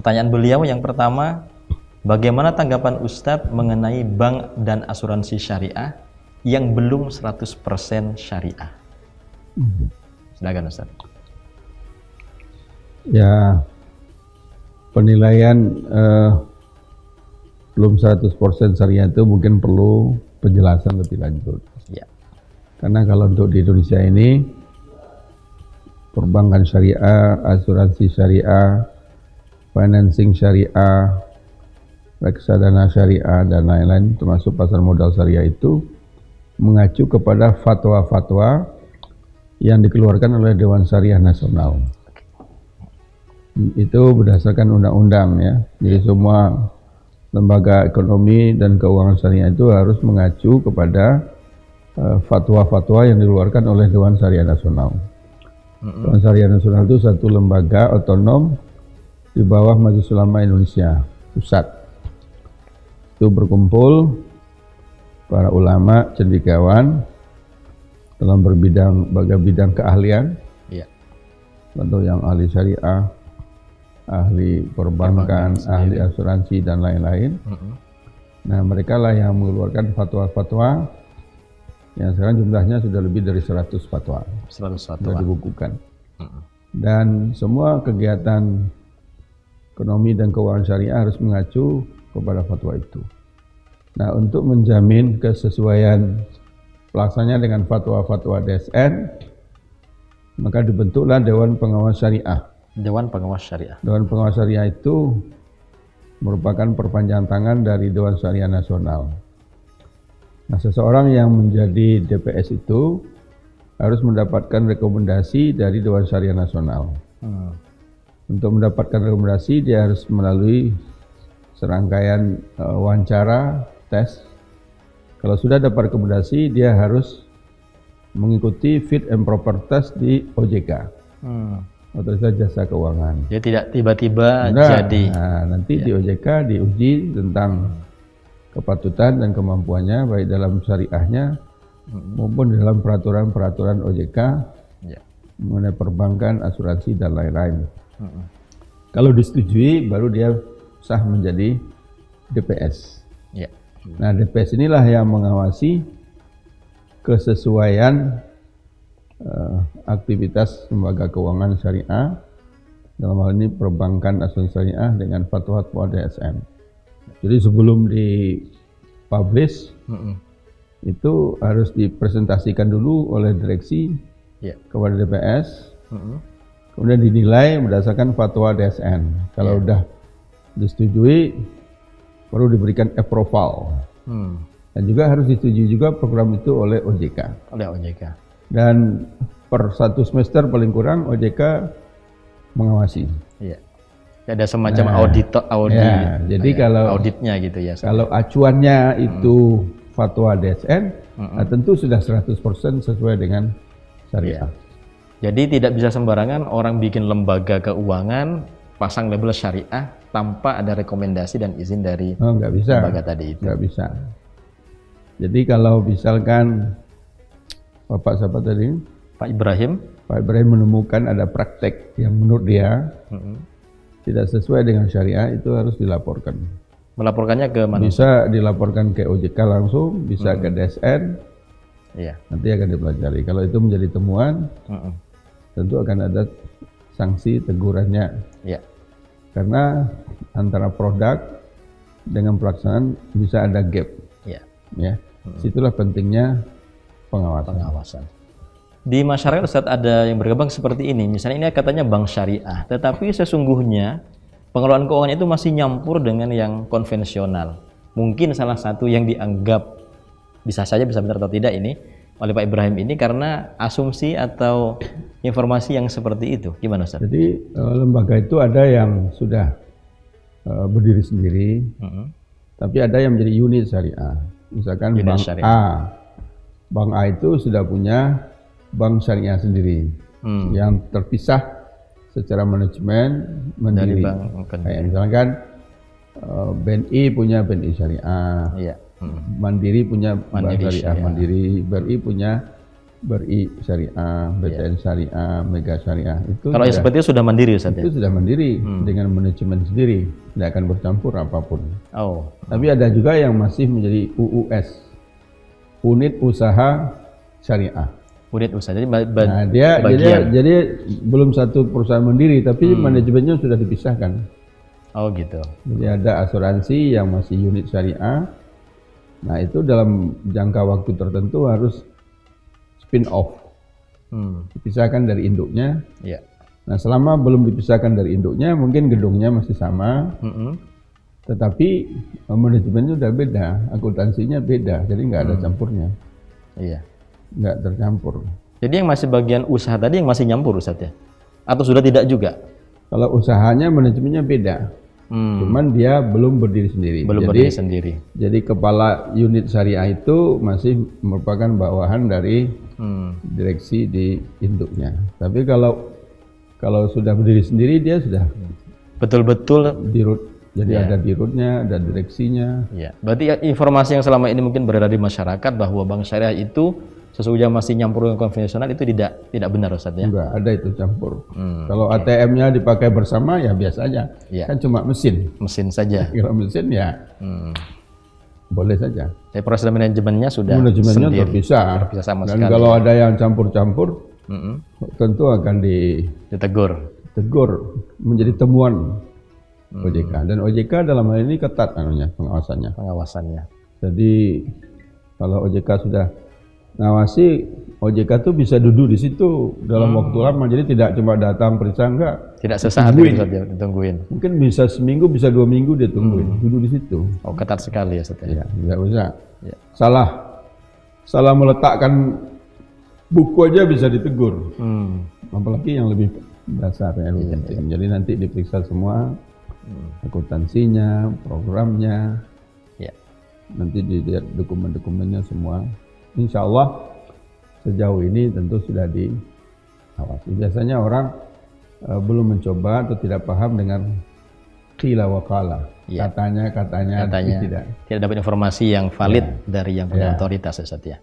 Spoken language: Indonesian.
Pertanyaan beliau yang pertama, bagaimana tanggapan Ustadz mengenai bank dan asuransi syariah yang belum 100% syariah? Silakan Ustadz. Ya, penilaian belum 100% syariah itu mungkin perlu penjelasan lebih lanjut. Ya. Karena kalau untuk di Indonesia ini, perbankan syariah, asuransi syariah, financing syariah, reksadana syariah, dan lain-lain, termasuk pasar modal syariah itu mengacu kepada fatwa-fatwa yang dikeluarkan oleh Dewan Syariah Nasional. Itu berdasarkan undang-undang ya. Jadi semua lembaga ekonomi dan keuangan syariah itu harus mengacu kepada fatwa-fatwa yang dikeluarkan oleh Dewan Syariah Nasional. Dewan Syariah Nasional itu satu lembaga otonom di bawah Majelis Ulama Indonesia Pusat. Itu berkumpul para ulama cendekiawan dalam berbagai bidang keahlian. Iya. Tentu yang ahli syariah, ahli perbankan, ahli asuransi dan lain-lain. Nah, mereka lah yang mengeluarkan fatwa-fatwa yang sekarang jumlahnya sudah lebih dari 100 fatwa. 100 fatwa. Sudah dibukukan. Dan semua kegiatan ekonomi dan keuangan syariah harus mengacu kepada fatwa itu. Nah, untuk menjamin kesesuaian pelaksananya dengan fatwa-fatwa DSN, maka dibentuklah Dewan Pengawas Syariah. Dewan Pengawas Syariah. Dewan Pengawas Syariah itu merupakan perpanjangan tangan dari Dewan Syariah Nasional. Nah, seseorang yang menjadi DPS itu harus mendapatkan rekomendasi dari Dewan Syariah Nasional. Untuk mendapatkan rekomendasi, dia harus melalui serangkaian wawancara, tes. Kalau sudah dapat rekomendasi, dia harus mengikuti fit and proper test di OJK, Otoritas Jasa Keuangan. Jadi tidak tiba-tiba jadi. Nah, nanti di OJK diuji tentang kepatutan dan kemampuannya, baik dalam syariahnya maupun dalam peraturan-peraturan OJK mengenai perbankan, asuransi, dan lain-lain. Kalau disetujui, baru dia sah menjadi DPS. Nah, DPS inilah yang mengawasi kesesuaian aktivitas lembaga keuangan syariah, dalam hal ini perbankan asuransi syariah dengan fatwa-fatwa DSN. Jadi sebelum dipublish, itu harus dipresentasikan dulu oleh direksi kepada DPS, kemudian dinilai berdasarkan fatwa DSN. Kalau udah disetujui, baru diberikan approval. Dan juga harus disetujui juga program itu oleh OJK. Dan per satu semester paling kurang OJK mengawasi. Ada semacam audit. Ya, jadi kalau auditnya gitu ya. Kalau acuannya itu fatwa DSN, nah tentu sudah 100% sesuai dengan syariah. Jadi tidak bisa sembarangan orang bikin lembaga keuangan pasang label syariah tanpa ada rekomendasi dan izin dari nggak bisa. Lembaga tadi itu. Nggak bisa. Jadi kalau misalkan Bapak siapa tadi? Pak Ibrahim menemukan ada praktek yang menurut dia tidak sesuai dengan syariah, itu harus dilaporkan. Melaporkannya ke mana? Bisa dilaporkan ke OJK langsung, bisa ke DSN. Nanti akan dipelajari. Kalau itu menjadi temuan, tentu akan ada sanksi tegurannya. Karena antara produk dengan pelaksanaan bisa ada gap. Situlah pentingnya pengawasan. Di masyarakat Ustadz ada yang berkembang seperti ini. Misalnya ini katanya bank syariah, tetapi sesungguhnya pengelolaan keuangan itu masih nyampur dengan yang konvensional. Mungkin salah satu yang dianggap bisa benar atau tidak ini oleh Pak Ibrahim ini karena asumsi atau informasi yang seperti itu. Gimana Ustadz? Jadi lembaga itu ada yang sudah berdiri sendiri, tapi ada yang menjadi unit syariah. Misalkan unit Bank syariah. Bank A itu sudah punya bank syariah sendiri yang terpisah secara manajemen mandiri. Kayak misalkan BNI punya BNI syariah, Mandiri punya bank syariah Mandiri, BRI punya BRI Syariah, BTN Syariah, Mega Syariah itu Kalau yang seperti itu sudah mandiri Ustaz ya? itu sudah mandiri dengan manajemen sendiri, tidak akan bercampur apapun. Oh, Tapi ada juga yang masih menjadi UUS, unit usaha syariah. unit usaha. Jadi Nah, jadi belum satu perusahaan mandiri, tapi manajemennya sudah dipisahkan. Oh gitu. Jadi ada asuransi yang masih unit syariah. Nah, itu dalam jangka waktu tertentu harus spin off, dipisahkan dari induknya. Iya. Nah, selama belum dipisahkan dari induknya, mungkin gedungnya masih sama, tetapi manajemennya udah beda, akuntansinya beda, jadi nggak ada campurnya, Iya. nggak tercampur. Jadi yang masih bagian usaha tadi yang masih nyampur Ustaz ya? Atau sudah tidak juga? Kalau usahanya manajemennya beda, cuman dia belum berdiri sendiri. Belum berdiri sendiri. Jadi kepala unit syariah itu masih merupakan bawahan dari direksi di induknya. Tapi kalau sudah berdiri sendiri dia sudah Betul-betul. dirut. Jadi ada dirutnya, ada direksinya. Ya. Berarti informasi yang selama ini mungkin beredar di masyarakat bahwa bank syariah itu sesungguhnya masih nyampur dengan konvensional itu tidak benar Ustaz ya? Enggak ada itu campur. Kalau ATM-nya dipakai bersama ya biasa aja. Kan cuma mesin. Mesin saja. Kalau mesin ya boleh saja. Jadi proses manajemennya sudah Manajemennya sendiri. terpisah. Terpisah sama Dan sekali. kalau ada yang campur-campur, tentu akan Ditegur. ditegur menjadi temuan OJK. Dan OJK dalam hal ini ketat pengawasannya. Pengawasannya. Jadi kalau OJK sudah ngawasi, OJK tuh bisa duduk di situ dalam waktu lama. Jadi tidak cuma datang periksa, enggak. Tidak sesaat itu Ustaz ya, ditungguin. Mungkin bisa seminggu, bisa 2 minggu dia tungguin, duduk di situ. Oh, ketat sekali ya Ustaz ya. Ya, enggak usah. Ya. Salah meletakkan buku aja bisa ditegur. Apalagi yang lebih dasar ya, lebih penting. Jadi nanti diperiksa semua, akuntansinya, programnya, nanti dilihat dokumen-dokumennya semua. Insya Allah sejauh ini tentu sudah diawasi. Biasanya orang belum mencoba atau tidak paham dengan qila wa qala. Katanya, tapi tidak dapat informasi yang valid dari yang punya otoritas Ustaz ya.